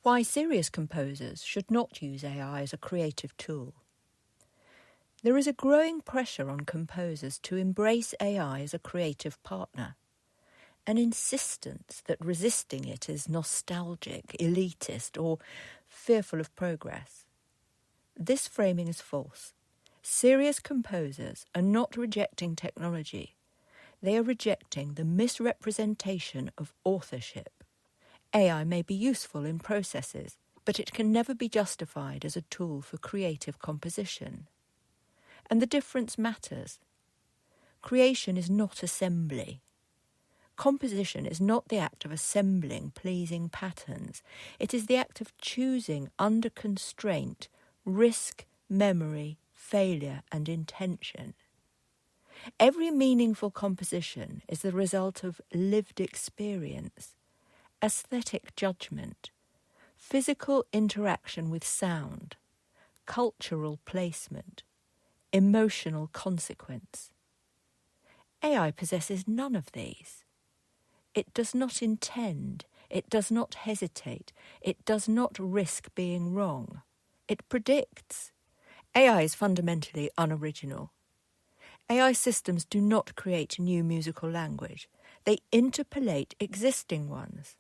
Why serious composers should not use AI as a creative tool. There is a growing pressure on composers to embrace AI as a creative partner, an insistence that resisting it is nostalgic, elitist, or fearful of progress. This framing is false. Serious composers are not rejecting technology. They are rejecting the misrepresentation of authorship. AI may be useful in processes, but it can never be justified as a tool for creative composition. And the difference matters. Creation is not assembly. Composition is not the act of assembling pleasing patterns. It is the act of choosing under constraint, risk, memory, failure, and intention. Every meaningful composition is the result of lived experience, aesthetic judgement, physical interaction with sound, cultural placement, emotional consequence. AI possesses none of these. It does not intend, it does not hesitate, it does not risk being wrong. It predicts. AI is fundamentally unoriginal. AI systems do not create new musical language. They interpolate existing ones.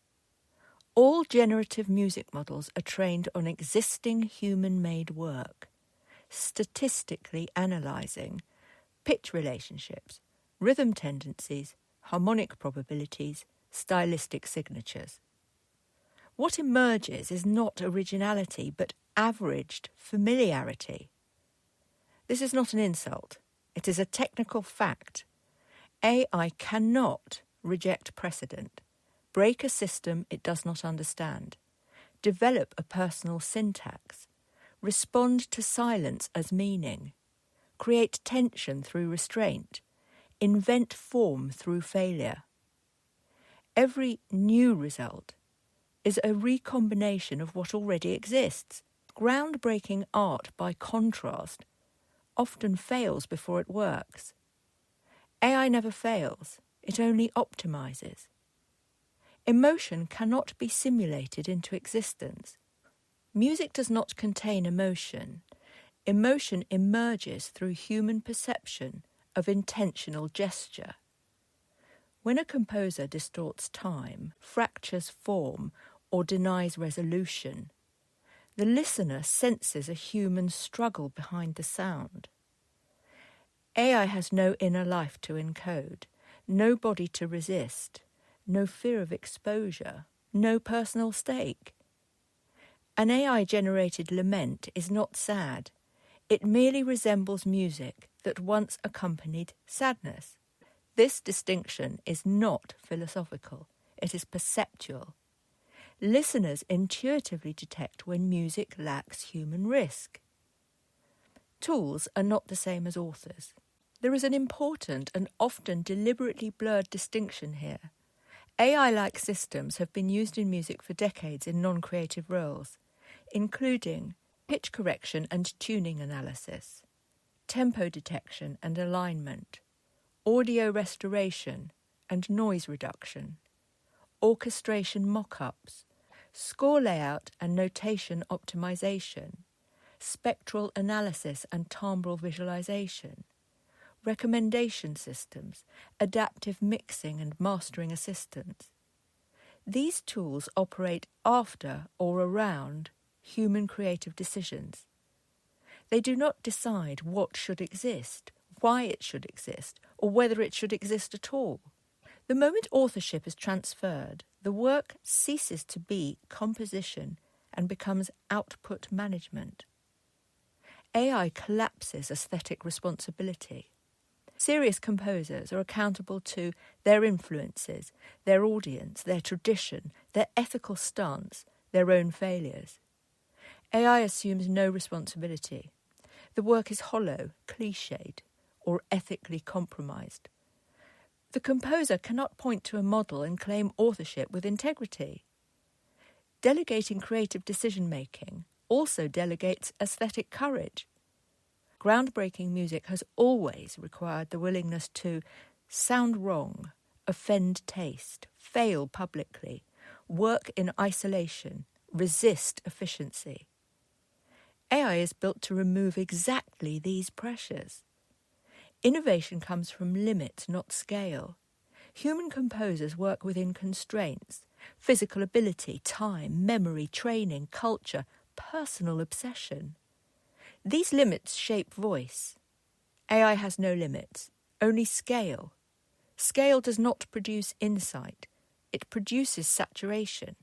All generative music models are trained on existing human-made work, statistically analysing pitch relationships, rhythm tendencies, harmonic probabilities, stylistic signatures. What emerges is not originality, but averaged familiarity. This is not an insult. It is a technical fact. AI cannot reject precedent, break a system it does not understand, develop a personal syntax, respond to silence as meaning, create tension through restraint, invent form through failure. Every new result is a recombination of what already exists. Groundbreaking art, by contrast, often fails before it works. AI never fails, it only optimizes. Emotion cannot be simulated into existence. Music does not contain emotion. Emotion emerges through human perception of intentional gesture. When a composer distorts time, fractures form, or denies resolution, the listener senses a human struggle behind the sound. AI has no inner life to encode, no body to resist, no fear of exposure, no personal stake. An AI-generated lament is not sad. It merely resembles music that once accompanied sadness. This distinction is not philosophical. It is perceptual. Listeners intuitively detect when music lacks human risk. Tools are not the same as authors. There is an important and often deliberately blurred distinction here. AI-like systems have been used in music for decades in non-creative roles, including pitch correction and tuning analysis, tempo detection and alignment, audio restoration and noise reduction, orchestration mock-ups, score layout and notation optimization, spectral analysis and timbral visualization, recommendation systems, adaptive mixing and mastering assistance. These tools operate after or around human creative decisions. They do not decide what should exist, why it should exist, or whether it should exist at all. The moment authorship is transferred, the work ceases to be composition and becomes output management. AI collapses aesthetic responsibility. Serious composers are accountable to their influences, their audience, their tradition, their ethical stance, their own failures. AI assumes no responsibility. The work is hollow, cliched, or ethically compromised. The composer cannot point to a model and claim authorship with integrity. Delegating creative decision-making also delegates aesthetic courage. Groundbreaking music has always required the willingness to sound wrong, offend taste, fail publicly, work in isolation, resist efficiency. AI is built to remove exactly these pressures. Innovation comes from limit, not scale. Human composers work within constraints: physical ability, time, memory, training, culture, personal obsession. These limits shape voice. AI has no limits, only scale. Scale does not produce insight, it produces saturation.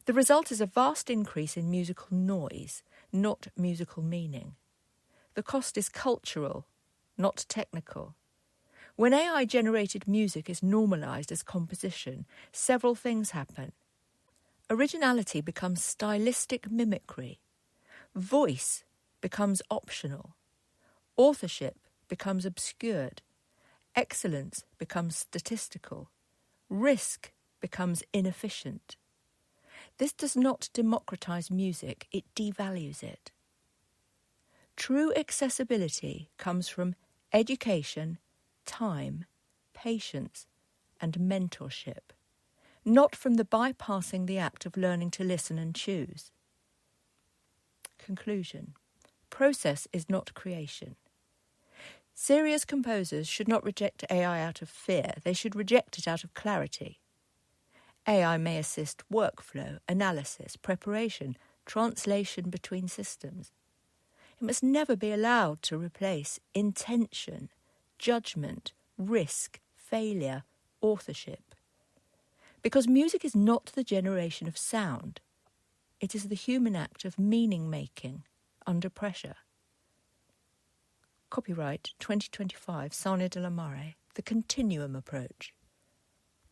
The result is a vast increase in musical noise, not musical meaning. The cost is cultural, not technical. When AI-generated music is normalised as composition, several things happen. Originality becomes stylistic mimicry. Voice becomes optional. Authorship becomes obscured. Excellence becomes statistical. Risk becomes inefficient. This does not democratise music, it devalues it. True accessibility comes from education, time, patience, and mentorship, not from the bypassing the act of learning to listen and choose. Conclusion. Process is not creation. Serious composers should not reject AI out of fear, they should reject it out of clarity. AI may assist workflow, analysis, preparation, translation between systems. It must never be allowed to replace intention, judgement, risk, failure, authorship. Because music is not the generation of sound. It is the human act of meaning-making under pressure. Copyright 2025, Sarnia de la Maré, The Continuum Approach.